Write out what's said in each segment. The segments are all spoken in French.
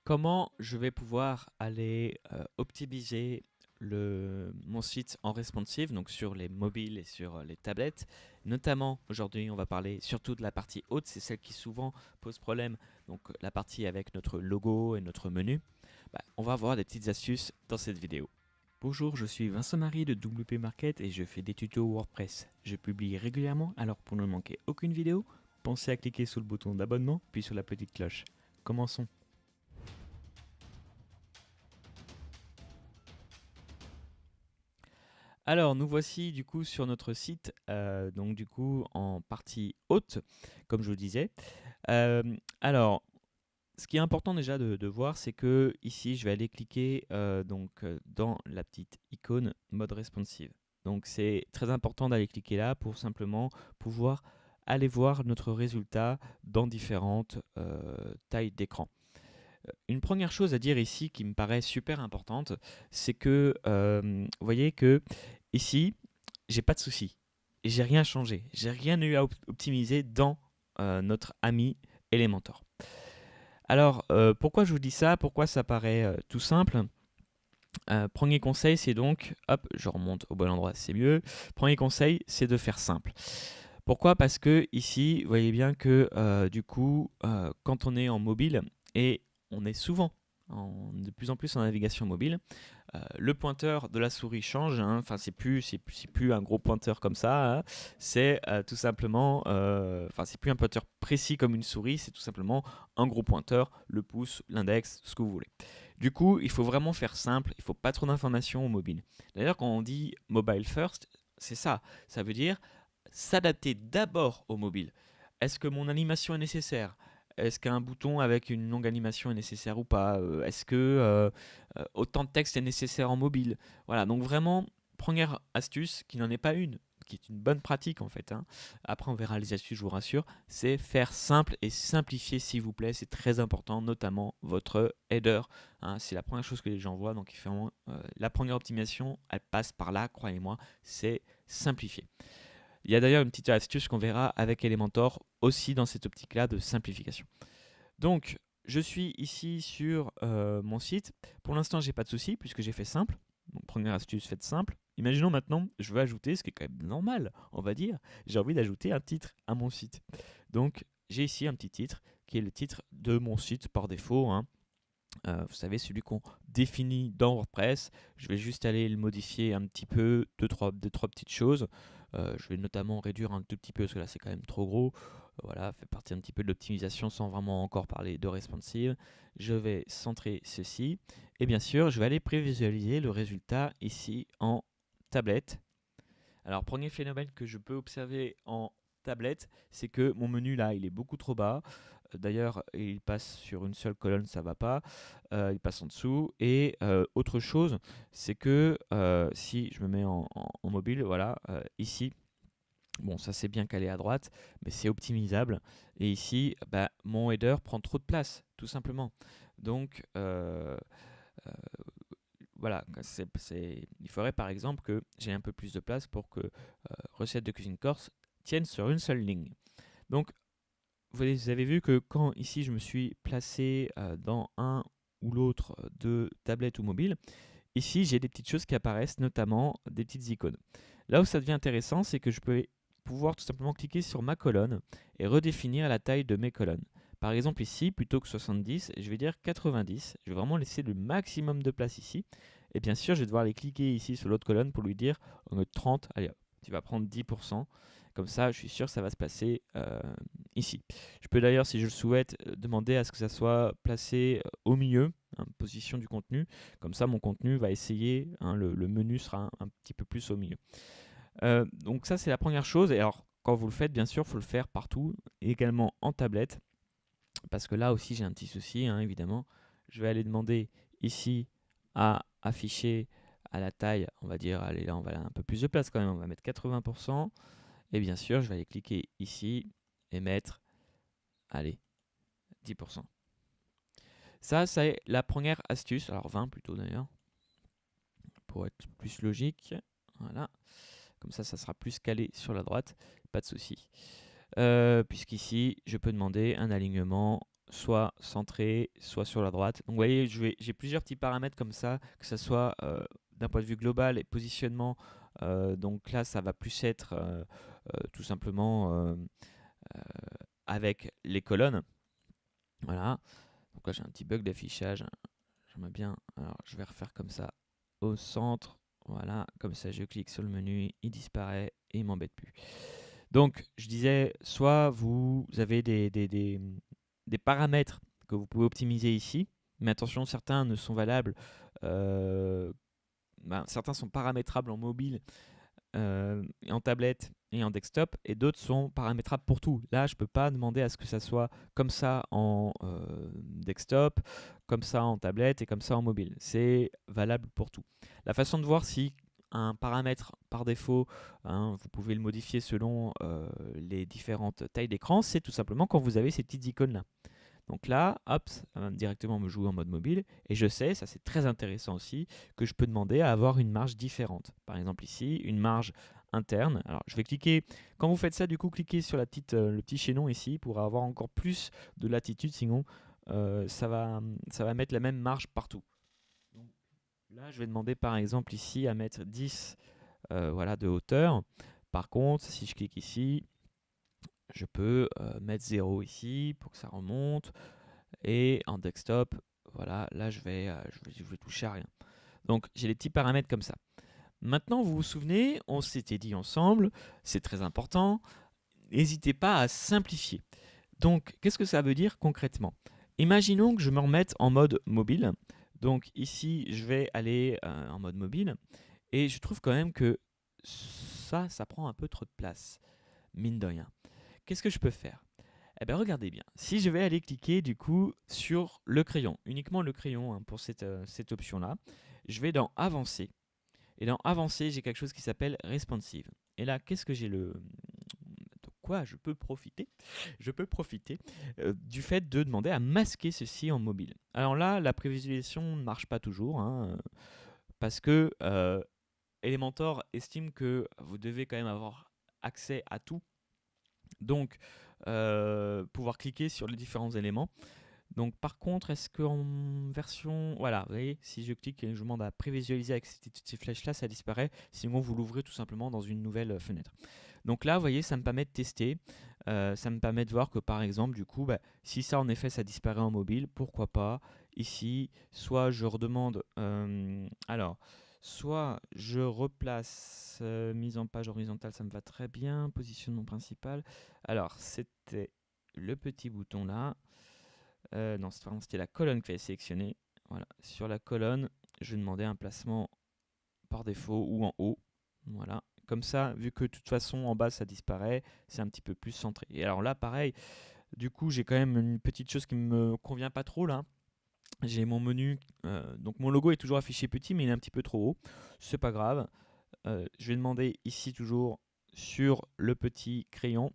Comment je vais pouvoir aller optimiser mon site en responsive, donc sur les mobiles et sur les tablettes. Notamment, aujourd'hui, on va parler surtout de la partie haute, c'est celle qui souvent pose problème, donc la partie avec notre logo et notre menu. On va voir des petites astuces dans cette vidéo. Bonjour, je suis Vincent-Marie de WP Market et je fais des tutos WordPress. Je publie régulièrement, alors pour ne manquer aucune vidéo, pensez à cliquer sur le bouton d'abonnement puis sur la petite cloche. Commençons. Alors, nous voici du coup sur notre site, donc du coup en partie haute, comme je vous disais. Euh, alors, ce qui est important déjà de voir, c'est que ici, je vais aller cliquer dans la petite icône mode responsive. Donc, c'est très important d'aller cliquer là pour simplement pouvoir aller voir notre résultat dans différentes tailles d'écran. Une première chose à dire ici qui me paraît super importante, c'est que vous voyez que ici, j'ai pas de souci. J'ai rien changé. J'ai rien eu à optimiser dans notre ami Elementor. Alors, pourquoi je vous dis ça? Pourquoi ça paraît tout simple? Premier conseil, c'est donc, hop, je remonte au bon endroit, c'est mieux. Premier conseil, c'est de faire simple. Pourquoi? Parce que ici, vous voyez bien que du coup, quand on est en mobile, et on est souvent de plus en plus en navigation mobile, le pointeur de la souris change, hein. Enfin, c'est plus un gros pointeur comme ça, hein. C'est tout simplement, enfin, c'est plus un pointeur précis comme une souris, c'est tout simplement un gros pointeur, le pouce, l'index, ce que vous voulez. Du coup, il faut vraiment faire simple, il faut pas trop d'informations au mobile. D'ailleurs, quand on dit mobile first, c'est ça. Ça veut dire s'adapter d'abord au mobile. Est-ce que mon animation est nécessaire? Est-ce qu'un bouton avec une longue animation est nécessaire ou pas? Est-ce que autant de texte est nécessaire en mobile? Voilà, donc vraiment, première astuce, qui n'en est pas une, qui est une bonne pratique en fait, hein. Après, on verra les astuces, je vous rassure. C'est faire simple et simplifier, s'il vous plaît. C'est très important, notamment votre header, hein. C'est la première chose que les gens voient. Donc, la première optimisation, elle passe par là, croyez-moi, c'est simplifier. Il y a d'ailleurs une petite astuce qu'on verra avec Elementor aussi dans cette optique-là de simplification. Donc, je suis ici sur mon site. Pour l'instant, j'ai pas de souci puisque j'ai fait simple. Donc, première astuce, faites simple. Imaginons maintenant, je veux ajouter, ce qui est quand même normal, on va dire, j'ai envie d'ajouter un titre à mon site. Donc, j'ai ici un petit titre qui est le titre de mon site par défaut, hein. Vous savez, celui qu'on définit dans WordPress. Je vais juste aller le modifier un petit peu, deux, trois petites choses. Je vais notamment réduire un tout petit peu parce que là c'est quand même trop gros. Voilà, fait partie un petit peu de l'optimisation sans vraiment encore parler de responsive. Je vais centrer ceci. Et bien sûr, je vais aller prévisualiser le résultat ici en tablette. Alors, premier phénomène que je peux observer en tablette, c'est que mon menu là, il est beaucoup trop bas. D'ailleurs, il passe sur une seule colonne, ça va pas. Il passe en dessous. Et autre chose, c'est que si je me mets en mobile, voilà, ici, bon, ça c'est bien calé à droite, mais c'est optimisable. Et ici, bah, mon header prend trop de place, tout simplement. Donc, euh, voilà, il faudrait par exemple que j'ai un peu plus de place pour que recette de cuisine corse tienne sur une seule ligne. Donc, vous avez vu que quand ici je me suis placé dans un ou l'autre de tablette ou mobile, ici j'ai des petites choses qui apparaissent, notamment des petites icônes. Là où ça devient intéressant, c'est que je peux pouvoir tout simplement cliquer sur ma colonne et redéfinir la taille de mes colonnes. Par exemple ici, plutôt que 70, je vais dire 90. Je vais vraiment laisser le maximum de place ici. Et bien sûr, je vais devoir aller cliquer ici sur l'autre colonne pour lui dire 30, allez, tu vas prendre 10%. Comme ça, je suis sûr que ça va se passer ici. Je peux d'ailleurs, si je le souhaite, demander à ce que ça soit placé au milieu, hein, position du contenu. Comme ça, mon contenu va essayer, hein, le menu sera un petit peu plus au milieu. Donc ça, c'est la première chose. Et alors, quand vous le faites, bien sûr, il faut le faire partout, également en tablette. Parce que là aussi, j'ai un petit souci, hein, évidemment. Je vais aller demander ici à afficher à la taille, on va dire, allez, là, on va aller un peu plus de place quand même. On va mettre 80%. Et bien sûr, je vais aller cliquer ici et mettre, allez, 10%. Ça, c'est la première astuce. Alors 20 plutôt d'ailleurs, pour être plus logique. Voilà. Comme ça sera plus calé sur la droite. Pas de souci. Puisqu'ici, je peux demander un alignement soit centré, soit sur la droite. Donc vous voyez, j'ai plusieurs petits paramètres comme ça, que ce soit d'un point de vue global et positionnement. Donc là, ça va plus être tout simplement avec les colonnes. Voilà. Donc là, j'ai un petit bug d'affichage. J'aimerais bien. Alors, je vais refaire comme ça au centre. Voilà, comme ça, je clique sur le menu, il disparaît et il m'embête plus. Donc, je disais, soit vous avez des paramètres que vous pouvez optimiser ici, mais attention, certains ne sont valables, certains sont paramétrables en mobile, en tablette et en desktop, et d'autres sont paramétrables pour tout. Là, je ne peux pas demander à ce que ça soit comme ça en desktop, comme ça en tablette et comme ça en mobile. C'est valable pour tout. La façon de voir si un paramètre par défaut, vous pouvez le modifier selon les différentes tailles d'écran, c'est tout simplement quand vous avez ces petites icônes-là. Donc là, hop, ça va directement me jouer en mode mobile. Et je sais, ça c'est très intéressant aussi, que je peux demander à avoir une marge différente. Par exemple ici, une marge interne. Alors je vais cliquer, quand vous faites ça, du coup, cliquez sur le petit chaînon ici pour avoir encore plus de latitude, sinon ça va mettre la même marge partout. Donc, là, je vais demander par exemple ici à mettre 10 voilà, de hauteur. Par contre, si je clique ici, je peux mettre 0 ici pour que ça remonte. Et en desktop, voilà, là je vais toucher à rien. Donc j'ai les petits paramètres comme ça. Maintenant, vous vous souvenez, on s'était dit ensemble, c'est très important, n'hésitez pas à simplifier. Donc, qu'est-ce que ça veut dire concrètement? Imaginons que je me remette en mode mobile. Donc ici, je vais aller en mode mobile. Et je trouve quand même que ça prend un peu trop de place, mine de rien. Qu'est-ce que je peux faire? Eh bien, regardez bien. Si je vais aller cliquer du coup sur le crayon, uniquement le crayon pour cette option-là, je vais dans Avancer. Et dans Avancer, j'ai quelque chose qui s'appelle Responsive. Et là, qu'est-ce que j'ai de quoi je peux profiter? Je peux profiter du fait de demander à masquer ceci en mobile. Alors là, la prévisualisation ne marche pas toujours, parce que Elementor estime que vous devez quand même avoir accès à tout. Donc, pouvoir cliquer sur les différents éléments. Donc, par contre, est-ce qu'en version... Voilà, vous voyez, si je clique et je demande à prévisualiser avec ces flèches-là, ça disparaît. Sinon, vous l'ouvrez tout simplement dans une nouvelle fenêtre. Donc là, vous voyez, ça me permet de tester. Ça me permet de voir que, par exemple, du coup, si ça, en effet, ça disparaît en mobile, pourquoi pas ici, soit je redemande... alors... Soit je replace mise en page horizontale, ça me va très bien. Positionnement principal. Alors, c'était le petit bouton là. Non, c'était la colonne qu'il fallait sélectionner. Voilà. Sur la colonne, je vais demander un placement par défaut ou en haut. Voilà. Comme ça, vu que de toute façon en bas ça disparaît, c'est un petit peu plus centré. Et alors là, pareil, du coup, j'ai quand même une petite chose qui me convient pas trop là. J'ai mon menu, donc mon logo est toujours affiché petit, mais il est un petit peu trop haut. C'est pas grave. Je vais demander ici toujours sur le petit crayon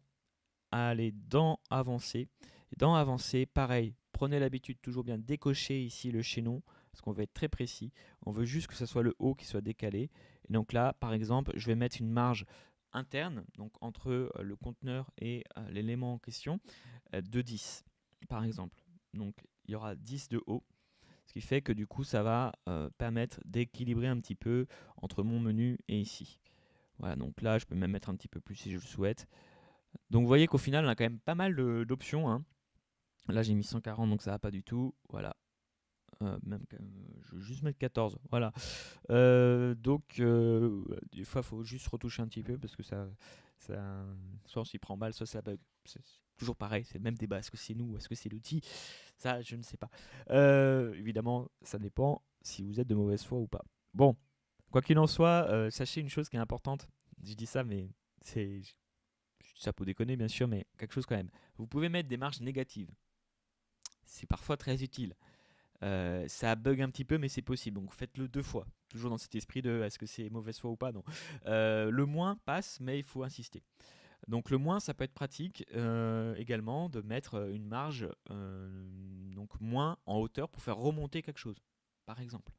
à aller dans Avancer. Et dans Avancer, pareil, prenez l'habitude toujours bien décocher ici le chaînon, parce qu'on veut être très précis. On veut juste que ce soit le haut qui soit décalé. Et donc là, par exemple, je vais mettre une marge interne, donc entre le conteneur et l'élément en question, de 10, par exemple. Donc il y aura 10 de haut. Ce qui fait que du coup, ça va permettre d'équilibrer un petit peu entre mon menu et ici. Voilà, donc là, je peux même mettre un petit peu plus si je le souhaite. Donc vous voyez qu'au final, on a quand même pas mal d'options. Là, j'ai mis 140, donc ça va pas du tout. Voilà. Je vais juste mettre 14. Voilà. Donc, des fois, il faut juste retoucher un petit peu parce que soit on s'y prend mal, soit ça bug. C'est toujours pareil, c'est le même débat. Est-ce que c'est nous, est-ce que c'est l'outil? Ça, je ne sais pas. Évidemment, ça dépend si vous êtes de mauvaise foi ou pas. Bon, quoi qu'il en soit, sachez une chose qui est importante. Je dis ça, mais c'est ça peut déconner, bien sûr, mais quelque chose quand même. Vous pouvez mettre des marges négatives. C'est parfois très utile. Ça bug un petit peu, mais c'est possible. Donc faites-le 2 fois. Toujours dans cet esprit de est-ce que c'est mauvaise foi ou pas? Non. Le moins passe, mais il faut insister. Donc le moins, ça peut être pratique également de mettre une marge donc moins en hauteur pour faire remonter quelque chose, par exemple.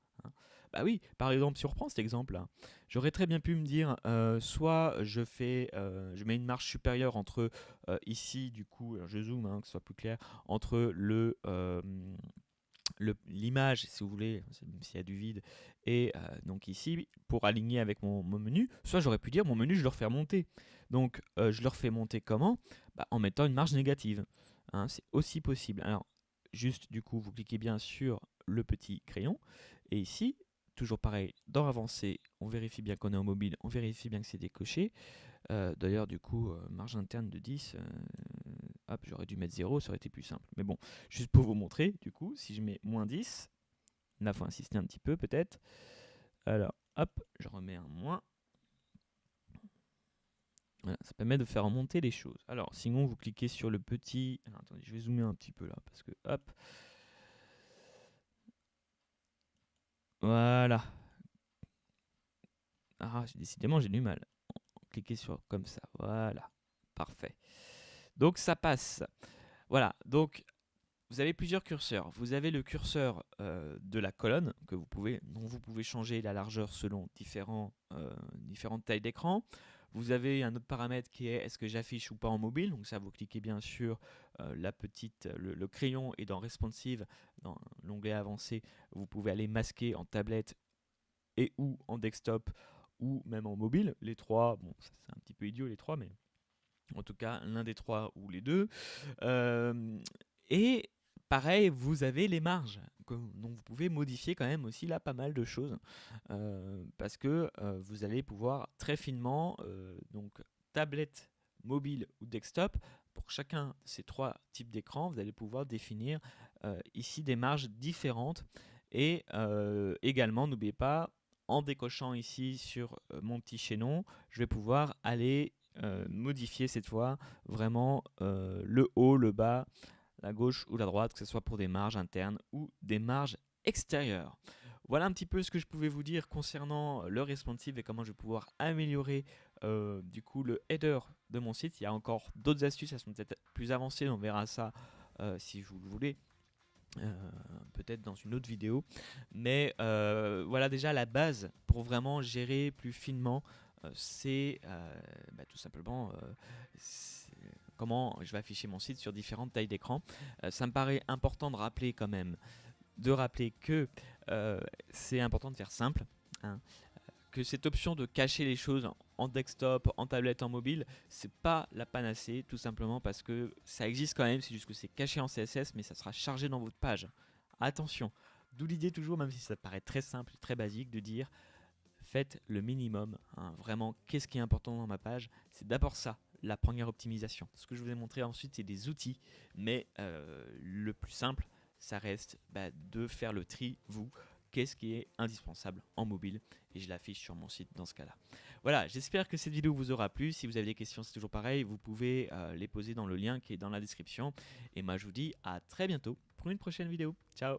Bah oui, par exemple, si on reprend cet exemple-là, j'aurais très bien pu me dire, soit je mets une marge supérieure entre ici, du coup, alors je zoome, hein, que ce soit plus clair, entre l'image, si vous voulez, même s'il y a du vide, et donc ici, pour aligner avec mon menu, soit j'aurais pu dire mon menu, je le refais monter. Donc, je le refais monter comment? Bah, en mettant une marge négative. Hein, c'est aussi possible. Alors, juste du coup, vous cliquez bien sur le petit crayon, et ici, toujours pareil, dans Avancer, on vérifie bien qu'on est en mobile, on vérifie bien que c'est décoché. D'ailleurs, du coup, marge interne de 10, hop, j'aurais dû mettre 0, ça aurait été plus simple. Mais bon, juste pour vous montrer, du coup, si je mets moins 10, là, il faut insister un petit peu peut-être. Alors, hop, je remets un moins. Voilà, ça permet de faire remonter les choses. Alors, sinon, vous cliquez sur le petit... Alors, attendez, je vais zoomer un petit peu là, parce que, hop. Voilà. Ah, décidément, j'ai du mal. Cliquez sur comme ça, voilà. Parfait. Donc, ça passe. Voilà, donc vous avez plusieurs curseurs. Vous avez le curseur de la colonne dont vous pouvez changer la largeur selon différentes tailles d'écran. Vous avez un autre paramètre qui est est-ce que j'affiche ou pas en mobile. Donc ça, vous cliquez bien sur le crayon et dans Responsive, dans l'onglet avancé, vous pouvez aller masquer en tablette et ou en desktop ou même en mobile. Les trois, bon, c'est un petit peu idiot les trois, mais en tout cas l'un des trois ou les deux. Et pareil, vous avez les marges, donc vous pouvez modifier quand même aussi là pas mal de choses, parce que vous allez pouvoir très finement, donc tablette, mobile ou desktop, pour chacun de ces trois types d'écran, vous allez pouvoir définir ici des marges différentes. Et également, n'oubliez pas, en décochant ici sur mon petit chaînon, je vais pouvoir aller modifier cette fois vraiment le haut, le bas, la gauche ou la droite, que ce soit pour des marges internes ou des marges extérieures. Voilà un petit peu ce que je pouvais vous dire concernant le responsive et comment je vais pouvoir améliorer du coup le header de mon site. Il y a encore d'autres astuces, elles sont peut-être plus avancées, on verra ça si vous le voulez. Peut-être dans une autre vidéo, mais voilà déjà la base pour vraiment gérer plus finement, c'est tout simplement comment je vais afficher mon site sur différentes tailles d'écran. Ça me paraît important de rappeler quand même, que c'est important de faire simple, hein, que cette option de cacher les choses en desktop, en tablette, en mobile, c'est pas la panacée, tout simplement parce que ça existe quand même, c'est juste que c'est caché en CSS, mais ça sera chargé dans votre page. Attention, d'où l'idée toujours, même si ça paraît très simple, très basique, de dire faites le minimum. Hein. Vraiment, qu'est-ce qui est important dans ma page? C'est d'abord ça, la première optimisation. Ce que je vous ai montré ensuite, c'est des outils, mais le plus simple, ça reste de faire le tri, vous, qu'est-ce qui est indispensable en mobile, et je l'affiche sur mon site dans ce cas-là. Voilà, j'espère que cette vidéo vous aura plu. Si vous avez des questions, c'est toujours pareil, vous pouvez les poser dans le lien qui est dans la description. Et moi, je vous dis à très bientôt pour une prochaine vidéo. Ciao!